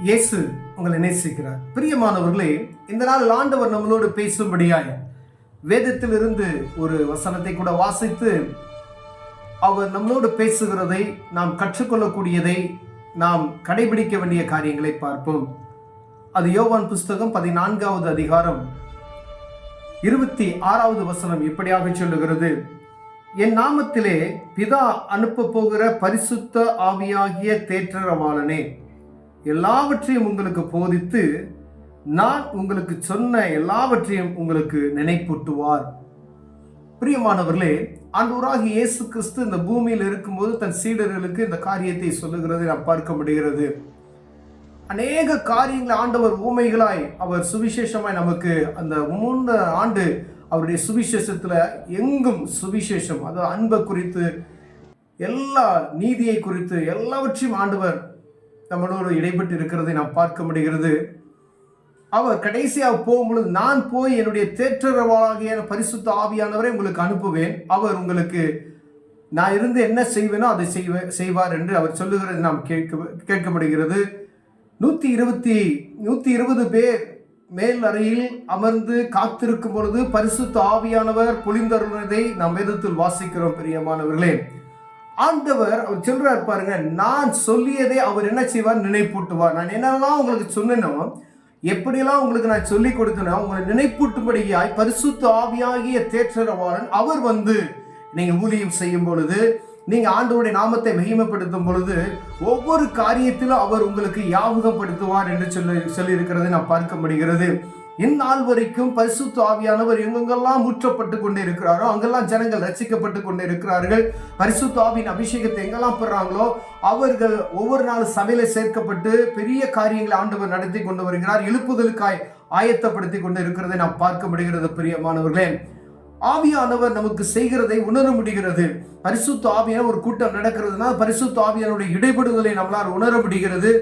இயேசு உங்களை நேசிக்கிறார். பிரியமானவர்களே, இந்த நாள் ஆண்டவர் நம்மளோடு பேசும்படியாய் வேதத்திலிருந்து ஒரு வசனத்தை கூட வாசித்து அவர் நம்மளோடு பேசுகிறதை நாம் கற்றுக்கொள்ளக்கூடியதை நாம் கடைபிடிக்க வேண்டிய காரியங்களை பார்ப்போம். அது யோவான் புஸ்தகம் 14வது அதிகாரம் 26வது வசனம் இப்படியாக சொல்லுகிறது: என் நாமத்திலே பிதா அனுப்ப போகிற பரிசுத்த ஆவியாகிய தேற்றரவாளனே எல்லாவற்றையும் உங்களுக்கு போதித்து நான் உங்களுக்கு சொன்ன எல்லாவற்றையும் உங்களுக்கு நினைப்பூட்டுவார். பிரியமானவர்களே, ஆண்டவராகிய இயேசு கிறிஸ்து இந்த பூமியில் இருக்கும்போது தன் சீடர்களுக்கு இந்த காரியத்தை சொல்லுகிறதை நாம் பார்க்க முடிகிறது. அநேக காரியங்களை ஆண்டவர் ஊமைகளாய் அவர் சுவிசேஷமாய் நமக்கு அந்த 3 ஆண்டு அவருடைய சுவிசேஷத்துல எங்கும் சுவிசேஷம், அதாவது அன்பை குறித்து, எல்லா நீதியை குறித்து எல்லாவற்றையும் ஆண்டவர் நம்மளோடு இடைப்பட்டு இருக்கிறதை நாம் பார்க்க முடிகிறது. அவர் கடைசியாக போகும்பொழுது, நான் போய் என்னுடைய தேற்றரவாகிய பரிசுத்த ஆவியானவரை உங்களுக்கு அனுப்புவேன், அவர் உங்களுக்கு நான் இருந்து என்ன செய்வேனோ அதை செய்வார் என்று அவர் சொல்லுகிறது நாம் கேட்க முடிகிறது. 120 பேர் மேல் அறையில் அமர்ந்து காத்திருக்கும் பொழுது பரிசுத்த ஆவியானவர் பொழிந்தருளதை நாம் வேதத்தில் வாசிக்கிறோம். பிரியமானவர்களே, ஆண்டவர் அவர் சொல்றார் பாருங்க, நான் சொல்லியதை அவர் என்ன செய்வார்? நினைப்பூட்டுவார். நான் என்னெல்லாம் உங்களுக்கு சொன்னேனோ, எப்படியெல்லாம் உங்களுக்கு நான் சொல்லி கொடுத்தனோ, உங்களை நினைப்பூட்டும்படியாய் பரிசுத்த ஆவியாகிய தேற்றரவாளன் அவர் வந்து நீங்க ஊழியம் செய்யும் பொழுது, நீங்க ஆண்டவருடைய நாமத்தை மகிமைப்படுத்தும் பொழுது, ஒவ்வொரு காரியத்திலும் அவர் உங்களுக்கு ஞாபகப்படுத்துவார் என்று சொல்லி இருக்கிறதை நான் பார்க்க முடிகிறது. இந்நாள் வரைக்கும் பரிசுத்த ஆவியானவர் எங்கெங்கெல்லாம் ஊற்றப்பட்டு கொண்டே இருக்கிறாரோ அங்கெல்லாம் ஜனங்கள் ரட்சிக்கப்பட்டு கொண்டே இருக்கிறார்கள். பரிசுத்த ஆவியின் அபிஷேகத்தை எங்கெல்லாம் பெறாங்களோ அவர்கள் ஒவ்வொரு நாள் சபையில சேர்க்கப்பட்டு பெரிய காரியங்களை ஆண்டவர் நடத்தி கொண்டு வருகிறார். எழுப்புதலுக்காய் ஆயத்தப்படுத்தி கொண்டு இருக்கிறதை நாம் பார்க்க முடிகிறது. பிரியமானவர்களே, ஆவியானவர் நமக்கு செய்கிறதை உணர முடிகிறது. பரிசுத்த ஆவியான ஒரு கூட்டம் நடக்கிறதுனா பரிசுத்த ஆவியானுடைய இடைபடுதலை நம்மளால் உணர முடிகிறது.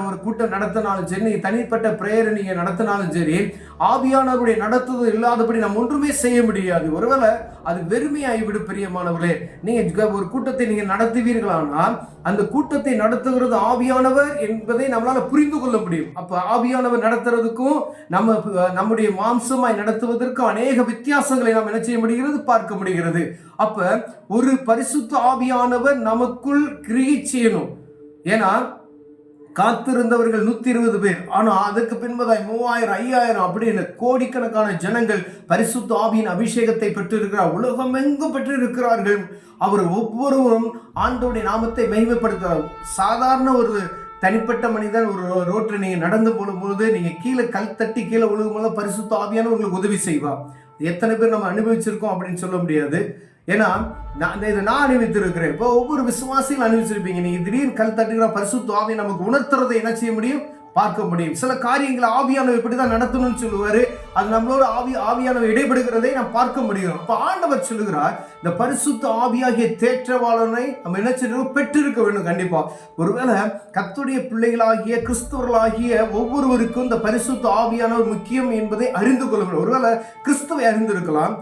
ஒரு கூட்டம் நடத்தினாலும் சரி, நீங்க தனிப்பட்ட பிரேயரை நீங்க நடத்தினாலும் சரி, ஆவியானவருடைய நடத்துதல் இல்லாதபடி நம்ம ஒன்றுமே செய்ய முடியாது. ஒருவேளை அது வெறுமையாகிவிடு. பிரியமானவர்களே, நீங்க ஒரு கூட்டத்தை நீங்க நடத்துவீர்களானால் அந்த கூட்டத்தை நடத்துகிறது ஆவியானவர் என்பதை நம்மளால புரிந்து கொள்ள முடியும். அப்ப ஆவியானவர் நடத்துறதுக்கும் நம்முடைய மாம்சமாய் நடத்துவதற்கும் அநேக வித்தியாசங்களை நாம் என்ன செய்ய முடிகிறது? பார்க்க முடிகிறது. அப்ப ஒரு பரிசுத்த ஆவியானவர் நமக்குள் கிரியை செய்யணும். ஏன்னா காத்திருந்தவர்கள் 120 பேர், ஆனா அதுக்கு பின்பதாய் 3000, 5000 அப்படின்னு கோடிக்கணக்கான ஜனங்கள் பரிசுத்த ஆவியின் அபிஷேகத்தை பெற்றிருக்கிறார். உலகம் எங்கும் பெற்றிருக்கிறார்கள். அவர் ஒவ்வொருவரும் ஆண்டவருடைய நாமத்தை மகிமைப்படுத்துகிறார். சாதாரண ஒரு தனிப்பட்ட மனிதன் ஒரு ரோட்டில் நீங்க நடந்து போகும்போது நீங்க கீழே கல் தட்டி கீழே விழுகும் போது பரிசுத்த ஆவியான உங்களுக்கு உதவி செய்வார். எத்தனை பேர் நம்ம அனுபவிச்சிருக்கோம் அப்படின்னு சொல்ல முடியாது. ஏன்னா நான் அனுபவித்திருக்கிறேன். இப்போ ஒவ்வொரு விசுவாசியும் அனுபவிச்சிருப்பீங்க. நீங்க திடீர்னு கல் தட்டுகிற பரிசுத்த ஆவியை நமக்கு உணர்த்துறதை என்ன செய்ய முடியும்? பார்க்க முடியும். சில காரியங்களை ஆவியானவர் இப்படிதான் நடத்தணும்னு சொல்லுவாரு. அது நம்மளோட ஆவியானவர் இடைபடுகிறதை நாம் பார்க்க முடியும். அப்ப ஆண்டவர் சொல்லுகிறார், இந்த பரிசுத்த ஆவியாகிய தேற்றவாளனை நம்ம என்ன செய்யணும்? பெற்றிருக்க வேண்டும். கண்டிப்பா ஒருவேளை கர்த்தருடைய பிள்ளைகளாகிய கிறிஸ்தவர்களாகிய ஒவ்வொருவருக்கும் இந்த பரிசுத்த ஆவியானவர் முக்கியம் என்பதை அறிந்து கொள்ள வேண்டும். ஒருவேளை கிறிஸ்துவை அறிந்திருக்கலாம்,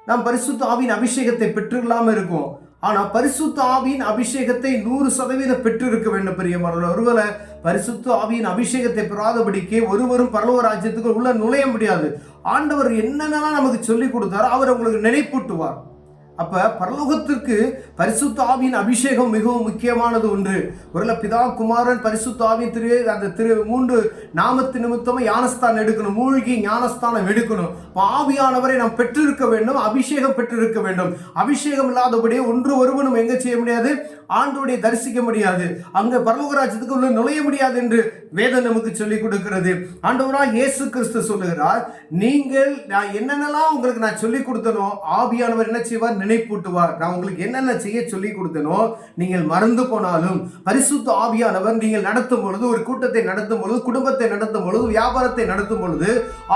நாம் பரிசுத்த ஆவியின் அபிஷேகத்தை பெற்றுக்கலாம இருக்கும். ஆனா பரிசுத்த ஆவியின் அபிஷேகத்தை 100% பெற்றிருக்க வேண்டும். பிரியமானவர்களே, ஒருவேளை பரிசுத்த ஆவியின் அபிஷேகத்தை பெறாதபடிக்கு ஒருவரும் பரலோக ராஜ்யத்துக்கு உள்ள நுழைய முடியாது. ஆண்டவர் என்னென்னலாம் நமக்கு சொல்லி கொடுத்தாரோ அவர் உங்களுக்கு நினைப்பூட்டுவார். அப்ப பரலோகத்திற்கு பரிசுத்த ஆவியின் அபிஷேகம் மிகவும் முக்கியமானது ஒன்று. ஒருவேளை பிதா குமாரன் பரிசுத்த ஆவியின் அந்த 3 நாமத்து நிமித்தமா ஞானஸ்தானம் எடுக்கணும், மூழ்கி ஞானஸ்தானம் எடுக்கணும். ஆவியானவரை நாம் பெற்றிருக்க வேண்டும், அபிஷேகம் பெற்றிருக்க வேண்டும். அபிஷேகம் இல்லாதபடியே ஒருவனும் எங்க செய்ய முடியாது? ஆண்டோடைய தரிசிக்க முடியாது, அங்க பரலோக ராஜ்யத்துக்கு உள்ள நுழைய முடியாது என்று வேதம் நமக்கு சொல்லிக் கொடுக்கிறது. ஆண்டவராக இயேசு கிறிஸ்து சொல்லுகிறார், நீங்கள் நான் என்னென்னலாம் உங்களுக்கு நான் சொல்லிக் கொடுத்தனோ ஆவியானவர் என்ன செய்வார்? நினைப்பூட்டுவார். நான் உங்களுக்கு என்னென்ன செய்ய சொல்லி கொடுத்தனோ நீங்கள் மறந்து போனாலும் பரிசுத்த ஆவியானவர் நீங்கள் நடத்தும் பொழுது, ஒரு கூட்டத்தை நடத்தும் பொழுது, குடும்பத்தை நடத்தும் பொழுது, வியாபாரத்தை நடத்தும் பொழுது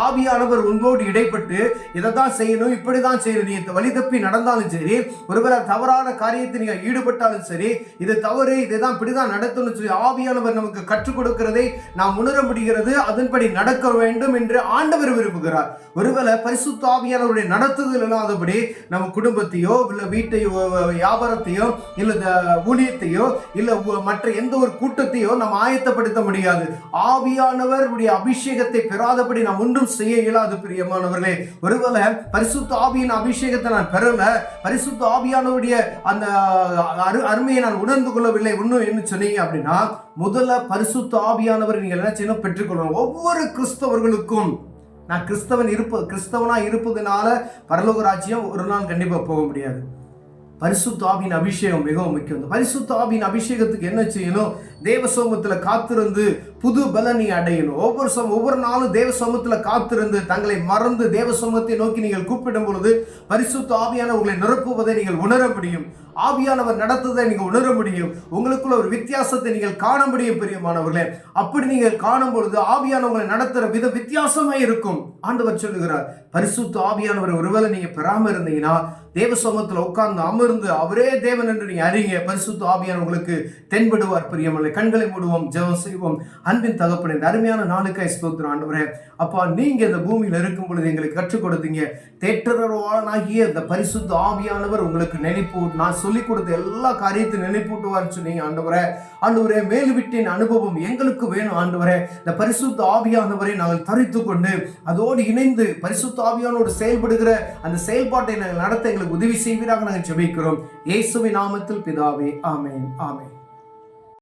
ஆவியானவர் உங்களோடு இடைப்பட்டு இதைத்தான் செய்யணும், இப்படிதான் செய்யணும், நீங்க வழி தப்பி நடந்தாலும் சரி, ஒருவேளை தவறான காரியத்தை நீங்க ஈடுபட்டாலும் சரி, சொல்லி, இது தவறு, இதுதான் இப்படிதான் நடத்தணும்னு சொல்லி ஆவியானவர் நமக்கு கற்றுக் கொடுக்கிறதை நாம் உணர முடிகிறது. அதன்படி நடக்க வேண்டும் என்று ஆண்டவர் விரும்புகிறார். ஒருவேளை பரிசுத்த ஆவியானவருடைய நடத்துதல் இல்லாதபடி நம்ம குடும்பத்தையோ இல்ல வீட்டையோ வியாபாரத்தையோ இல்ல ஊழியத்தையோ இல்ல மற்ற எந்த ஒரு கூட்டத்தையோ நம்ம ஆயத்தப்படுத்த முடியாது. ஆவியானவருடைய அபிஷேகத்தை பெறாதபடி நாம் ஒன்றும் செய்ய இயலாது. பிரியமானவர்களே, ஒருவேளை பரிசுத்த ஆவியின் அபிஷேகத்தை நான் பெறல, பரிசுத்த ஆவியானவருடைய அந்த அருமையை நான் உணர்ந்து கொள்ளவில்லை இன்னும் என்ன சொன்னீங்க அப்படின்னா, முதல்ல பரிசுத்த ஆவியானவர் நீங்க என்ன செய்யணும், பெற்றுக்கொள்ளணும். ஒவ்வொரு கிறிஸ்தவர்களுக்கும் நான் கிறிஸ்தவனா இருப்பதுனால பரலோக ராஜ்யம் ஒரு நாள் கண்டிப்பா போக முடியாது. பரிசுத்த ஆவியின் அபிஷேகம் மிகவும் முக்கியம். பரிசுத்த ஆவியின் அபிஷேகத்துக்கு என்ன செய்யணும்? தேவ சமூகத்துல காத்திருந்து புது பலனை அடையணும். ஒவ்வொரு நாளும் தேவ சமூகத்துல காத்திருந்து தங்களை மறந்து தேவ சமூகத்தை நோக்கி நீங்கள் கூப்பிடும் பொழுது பரிசுத்த ஆவியானவர்களை நிரப்புவதை நீங்கள் உணர முடியும். ஆவியானவர் நடத்துவதை நீங்கள் உணர முடியும். உங்களுக்குள்ள ஒரு வித்தியாசத்தை நீங்கள் காண முடியும். பிரியமானவர்களே, அப்படி நீங்கள் காணும் பொழுது ஆவியானவர்களை நடத்துற விதம் வித்தியாசமா இருக்கும். ஆண்டவர் சொல்லுகிறார், பரிசுத்த ஆவியானவர் ஒருவேளை நீங்க பெறாம இருந்தீங்கன்னா தேவ சமூகத்துல உட்கார்ந்து அமர்ந்து அவரே தேவன் என்று நீங்க அறிங்க. பரிசுத்த ஆவியானவர் உங்களுக்கு தென்படுவார். பிரியமானவர்களே, கண்களை மூடுவோம், ஜெபம் செய்வோம். அன்பின் தகப்பனே, இந்த அருமையான நாளுக்காய் ஸ்தோத்திரம் ஆண்டவரே. அப்பா, நீங்க இந்த பூமியில் இருக்கும் பொழுது எங்களுக்கு கற்றுக் கொடுத்தீங்க. தேற்றரவாளனாகிய இந்த பரிசுத்த ஆவியானவர் உங்களுக்கு நினைப்பு, நான் சொல்லிக் கொடுத்த எல்லா காரியத்தையும் நினைப்பூட்டுவார்னு சொன்னீங்க ஆண்டவரே. மேல்விட்டின் அனுபவம் எங்களுக்கு வேணும் ஆண்டவரே. இந்த பரிசுத்த ஆவியானவரை நாங்கள் தரித்து கொண்டு அதோடு இணைந்து பரிசுத்த ஆவியானோடு செயல்படுகிற அந்த செயல்பாட்டை நாங்கள் நடத்த எங்களுக்கு உதவி செய்வீராக நாங்கள் ஜெபிக்கிறோம். இயேசுவின் நாமத்தில் பிதாவே, ஆமென், ஆமென்.